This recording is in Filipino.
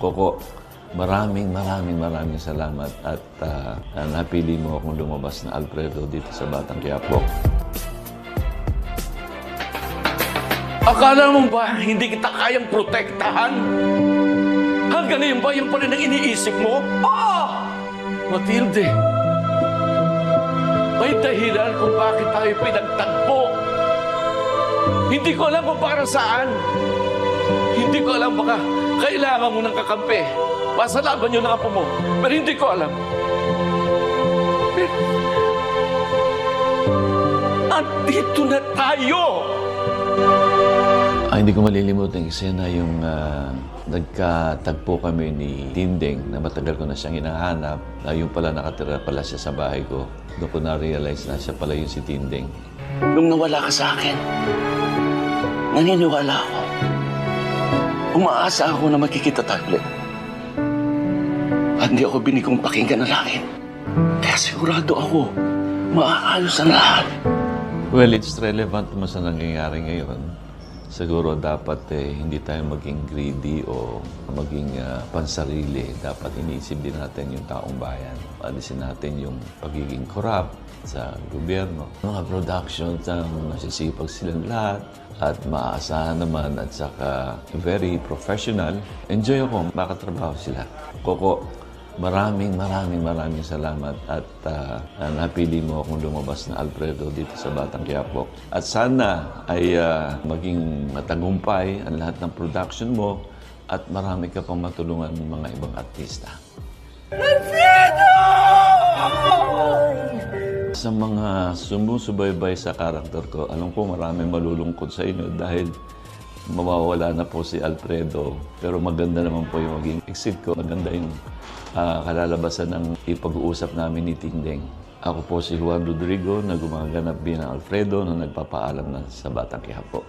Coco, maraming salamat at napili mo akong lumabas na Alfredo dito sa Batang Quiapo. Akala mo ba hindi kita kayang protektahan? Hanggang ngayon ba yan pa rin ang iniisip mo? Matilde, may dahilan kung bakit tayo pinagtagpo. Hindi ko alam kung para saan. Hindi ko alam, baka kailangan mo ng kakampi. Pasalaban niyo ng apo mo. Pero hindi ko alam. Pero, andito na tayo! Hindi ko malilimutan yung eksena yung nagkatagpo kami ni Tinding na matagal ko na siyang hinahanap. Yung pala nakatira pala siya sa bahay ko. Doon ko na-realize na siya pala yung si Tinding. Nung nawala ka sa akin, naniniwala ako. Umaasa ako na magkikita tayo ulit. At hindi ako binigong pakinggan ng langit. Kaya sigurado ako, maaayos ang lahat. Well, it's relevant naman sa nangyayari ngayon. Siguro dapat hindi tayo maging greedy o maging pansarili. Dapat iniisip din natin yung taong bayan. Alisin natin yung pagiging corrupt sa gobyerno. Mga productions ang masisipag silang lahat at maaasahan naman at saka very professional. Enjoy ako, makatrabaho sila. Coco, maraming salamat at napili mo akong lumabas na Alfredo dito sa Batang Quiapo. At sana ay maging matagumpay ang lahat ng production mo at marami ka pang matulungan ng mga ibang artista. Alfredo! Sa mga sumusubaybay sa karakter ko, alam ko maraming malulungkot sa inyo dahil mawawala na po si Alfredo. Pero maganda naman po yung maging exit ko. Maganda yung kalalabasan ng ipag-uusap namin ni Tinding. Ako po si Juan Rodrigo na gumaganap bilang Alfredo na nagpapaalam na sa Batang Quiapo.